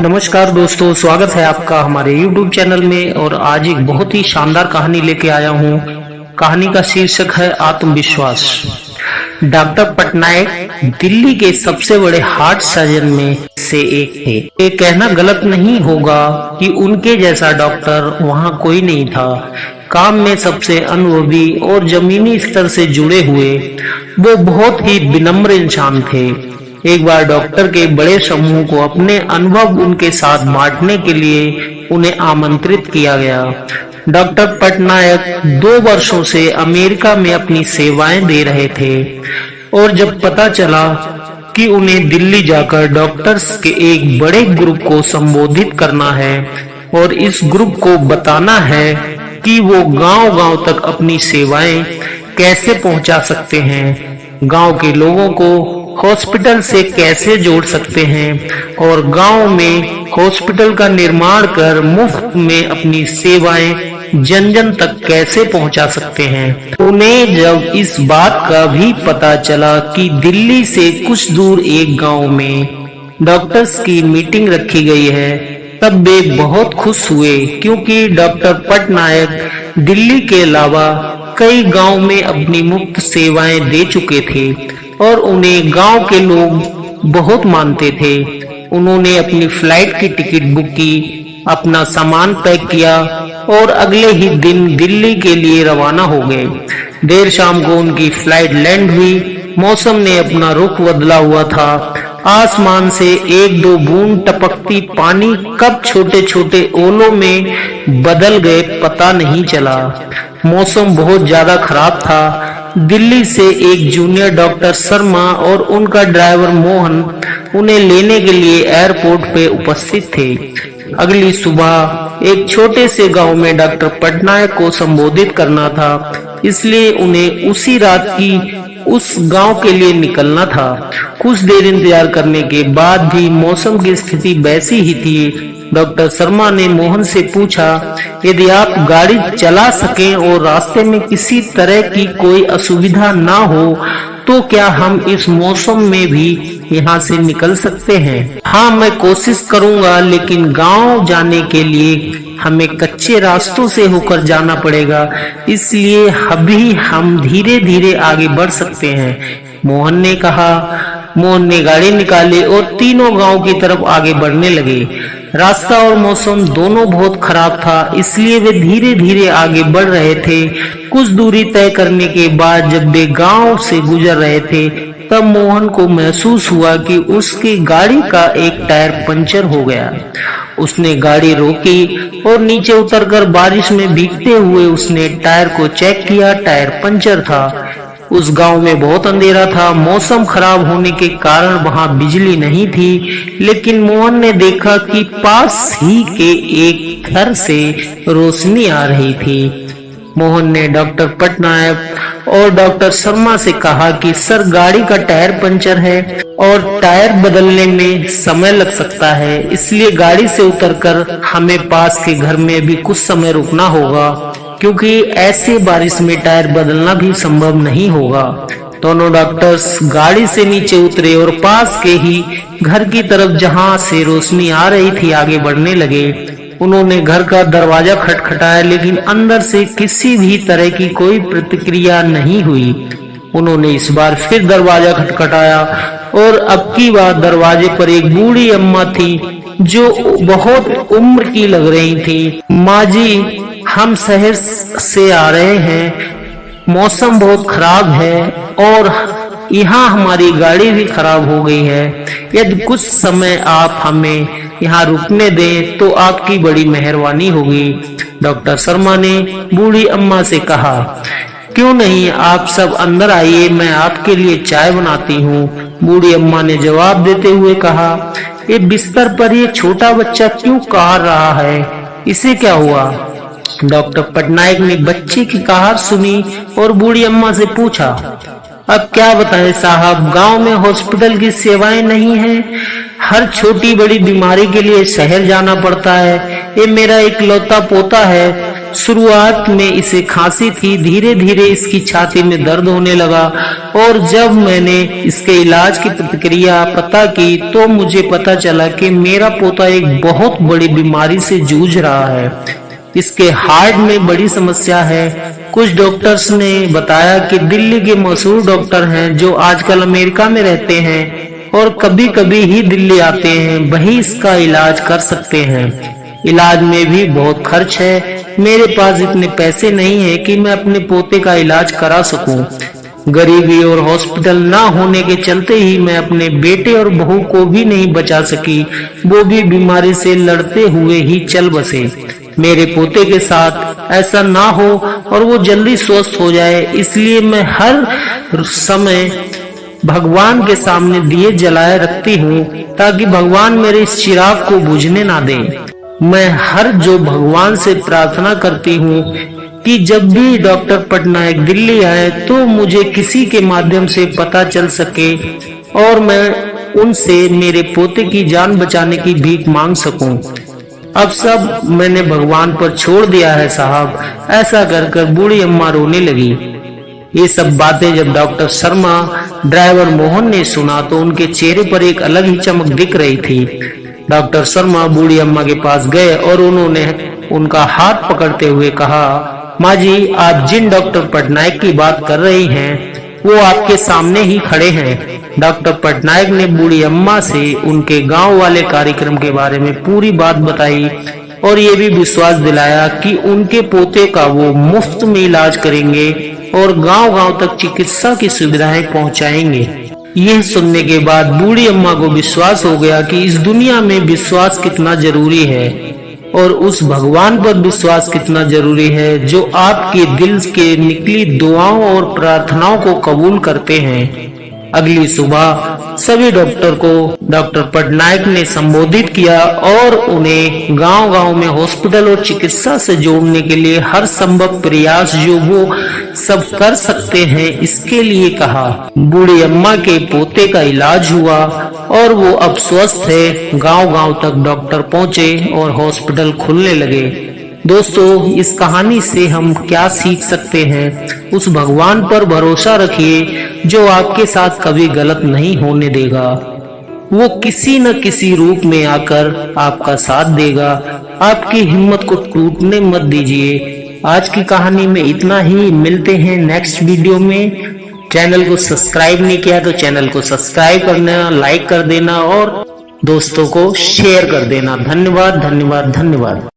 नमस्कार दोस्तों, स्वागत है आपका हमारे YouTube चैनल में। और आज एक बहुत ही शानदार कहानी लेके आया हूँ। कहानी का शीर्षक है आत्मविश्वास। डॉक्टर पटनायक दिल्ली के सबसे बड़े हार्ट सर्जन में से एक थे। ये कहना गलत नहीं होगा कि उनके जैसा डॉक्टर वहाँ कोई नहीं था। काम में सबसे अनुभवी और जमीनी स्तर से जुड़े हुए वो बहुत ही विनम्र इंसान थे। एक बार डॉक्टर के बड़े समूह को अपने अनुभव उनके साथ बांटने के लिए उन्हें आमंत्रित किया गया। डॉक्टर पटनायक 2 वर्षों से अमेरिका में अपनी सेवाएं दे रहे थे और जब पता चला कि उन्हें दिल्ली जाकर डॉक्टर्स के एक बड़े ग्रुप को संबोधित करना है और इस ग्रुप को बताना है कि वो गांव-गांव तक अपनी सेवाएं कैसे पहुंचा सकते हैं, गांव के लोगों को हॉस्पिटल से कैसे जोड़ सकते हैं और गांव में हॉस्पिटल का निर्माण कर मुफ्त में अपनी सेवाएं जन जन तक कैसे पहुंचा सकते हैं। उन्हें जब इस बात का भी पता चला कि दिल्ली से कुछ दूर एक गांव में डॉक्टर्स की मीटिंग रखी गई है, तब वे बहुत खुश हुए, क्योंकि डॉक्टर पटनायक दिल्ली के अलावा कई गांव में अपनी मुफ्त सेवाएं दे चुके थे और उन्हें गांव के लोग बहुत मानते थे। उन्होंने अपनी फ्लाइट की टिकट बुक की, अपना सामान पैक किया और अगले ही दिन दिल्ली के लिए रवाना हो गए। देर शाम को उनकी फ्लाइट लैंड हुई। मौसम ने अपना रुख बदला हुआ था। आसमान से 1-2 बूंद टपकती पानी कब छोटे छोटे ओलों में बदल गए पता नहीं चला। मौसम बहुत ज्यादा खराब था। दिल्ली से एक जूनियर डॉक्टर शर्मा और उनका ड्राइवर मोहन उन्हें लेने के लिए एयरपोर्ट पे उपस्थित थे। अगली सुबह एक छोटे से गांव में डॉक्टर पटनायक को संबोधित करना था, इसलिए उन्हें उसी रात की उस गांव के लिए निकलना था। कुछ देर इंतजार करने के बाद भी मौसम की स्थिति वैसी ही थी। डॉक्टर शर्मा ने मोहन से पूछा, यदि आप गाड़ी चला सकें और रास्ते में किसी तरह की कोई असुविधा ना हो तो क्या हम इस मौसम में भी यहाँ से निकल सकते हैं? हाँ, मैं कोशिश करूँगा, लेकिन गांव जाने के लिए हमें कच्चे रास्तों से होकर जाना पड़ेगा, इसलिए अभी हम धीरे धीरे आगे बढ़ सकते हैं, मोहन ने कहा। मोहन ने गाड़ी निकाली और तीनों गांव की तरफ आगे बढ़ने लगे। रास्ता और मौसम दोनों बहुत खराब था, इसलिए वे धीरे धीरे आगे बढ़ रहे थे। कुछ दूरी तय करने के बाद जब वे गांव से गुजर रहे थे, तब मोहन को महसूस हुआ कि उसकी गाड़ी का एक टायर पंचर हो गया। उसने गाड़ी रोकी और नीचे उतरकर बारिश में भीगते हुए उसने टायर को चेक किया। टायर पंचर था। उस गांव में बहुत अंधेरा था। मौसम खराब होने के कारण वहां बिजली नहीं थी, लेकिन मोहन ने देखा कि पास ही के एक घर से रोशनी आ रही थी। मोहन ने डॉक्टर पटनायक और डॉक्टर शर्मा से कहा कि सर, गाड़ी का टायर पंचर है और टायर बदलने में समय लग सकता है, इसलिए गाड़ी से उतरकर हमें पास के घर में भी कुछ समय रुकना होगा, क्योंकि ऐसे बारिश में टायर बदलना भी संभव नहीं होगा। दोनों डॉक्टर्स गाड़ी से नीचे उतरे और पास के ही घर की तरफ, जहां से रोशनी आ रही थी, आगे बढ़ने लगे। उन्होंने घर का दरवाजा खटखटाया, लेकिन अंदर से किसी भी तरह की कोई प्रतिक्रिया नहीं हुई। उन्होंने इस बार फिर दरवाजा खटखटाया और अब की बार दरवाजे पर एक बूढ़ी अम्मा थी जो बहुत उम्र की लग रही थी। माँ जी, हम शहर से आ रहे हैं, मौसम बहुत खराब है और यहाँ हमारी गाड़ी भी खराब हो गई है। यदि कुछ समय आप हमें यहाँ रुकने दें तो आपकी बड़ी मेहरबानी होगी। डॉक्टर शर्मा ने बूढ़ी अम्मा से कहा, क्यों नहीं, आप सब अंदर आइए, मैं आपके लिए चाय बनाती हूँ। बूढ़ी अम्मा ने जवाब देते हुए कहा, ये बिस्तर पर ये छोटा बच्चा क्यों काढ़ रहा है, इसे क्या हुआ? डॉक्टर पटनायक ने बच्चे की कहार सुनी और बूढ़ी अम्मा से पूछा, अब क्या बताएं साहब, गांव में हॉस्पिटल की सेवाएं नहीं हैं, हर छोटी बड़ी बीमारी के लिए शहर जाना पड़ता है। ये मेरा इकलौता पोता है, शुरुआत में इसे खांसी थी, धीरे धीरे इसकी छाती में दर्द होने लगा और जब मैंने इसके इलाज की प्रतिक्रिया पता की तो मुझे पता चला कि मेरा पोता एक बहुत बड़ी बीमारी से जूझ रहा है। इसके हार्ट में बड़ी समस्या है। कुछ डॉक्टर्स ने बताया कि दिल्ली के मशहूर डॉक्टर हैं जो आजकल अमेरिका में रहते हैं और कभी कभी ही दिल्ली आते हैं, वही इसका इलाज कर सकते हैं। इलाज में भी बहुत खर्च है। मेरे पास इतने पैसे नहीं है कि मैं अपने पोते का इलाज करा सकूं। गरीबी और हॉस्पिटल ना होने के चलते ही मैं अपने बेटे और बहू को भी नहीं बचा सकी, वो भी बीमारी से लड़ते हुए ही चल बसे। मेरे पोते के साथ ऐसा ना हो और वो जल्दी स्वस्थ हो जाए, इसलिए मैं हर समय भगवान के सामने दिए जलाए रखती हूँ ताकि भगवान मेरे इस चिराग को बुझने ना दे। मैं हर जो भगवान से प्रार्थना करती हूँ कि जब भी डॉक्टर पटनायक दिल्ली आए तो मुझे किसी के माध्यम से पता चल सके और मैं उनसे मेरे पोते की जान बचाने की भीख मांग सकूं। अब सब मैंने भगवान पर छोड़ दिया है साहब। ऐसा कर बूढ़ी अम्मा रोने लगी। ये सब बातें जब डॉक्टर शर्मा ड्राइवर मोहन ने सुना तो उनके चेहरे पर एक अलग ही चमक दिख रही थी। डॉक्टर शर्मा बूढ़ी अम्मा के पास गए और उन्होंने उनका हाथ पकड़ते हुए कहा, माँ जी, आप जिन डॉक्टर पटनायक की बात कर रही हैं वो आपके सामने ही खड़े हैं। डॉक्टर पटनायक ने बूढ़ी अम्मा से उनके गांव वाले कार्यक्रम के बारे में पूरी बात बताई और ये भी विश्वास दिलाया कि उनके पोते का वो मुफ्त में इलाज करेंगे और गांव-गांव तक चिकित्सा की सुविधाएं पहुंचाएंगे। यह सुनने के बाद बूढ़ी अम्मा को विश्वास हो गया कि इस दुनिया में विश्वास कितना जरूरी है और उस भगवान पर विश्वास कितना जरूरी है जो आपके दिल के निकली दुआओं और प्रार्थनाओं को कबूल करते हैं। अगली सुबह सभी डॉक्टर को डॉक्टर पटनायक ने संबोधित किया और उन्हें गांव-गांव में हॉस्पिटल और चिकित्सा से जोड़ने के लिए हर संभव प्रयास जो वो सब कर सकते हैं इसके लिए कहा। बूढ़ी अम्मा के पोते का इलाज हुआ और वो अब स्वस्थ है। गांव-गांव तक डॉक्टर पहुंचे और हॉस्पिटल खुलने लगे। दोस्तों, इस कहानी से हम क्या सीख सकते हैं? उस भगवान पर भरोसा रखिए जो आपके साथ कभी गलत नहीं होने देगा। वो किसी न किसी रूप में आकर आपका साथ देगा। आपकी हिम्मत को टूटने मत दीजिए। आज की कहानी में इतना ही। मिलते हैं नेक्स्ट वीडियो में। चैनल को सब्सक्राइब नहीं किया तो चैनल को सब्सक्राइब करना, लाइक कर देना और दोस्तों को शेयर कर देना। धन्यवाद, धन्यवाद, धन्यवाद।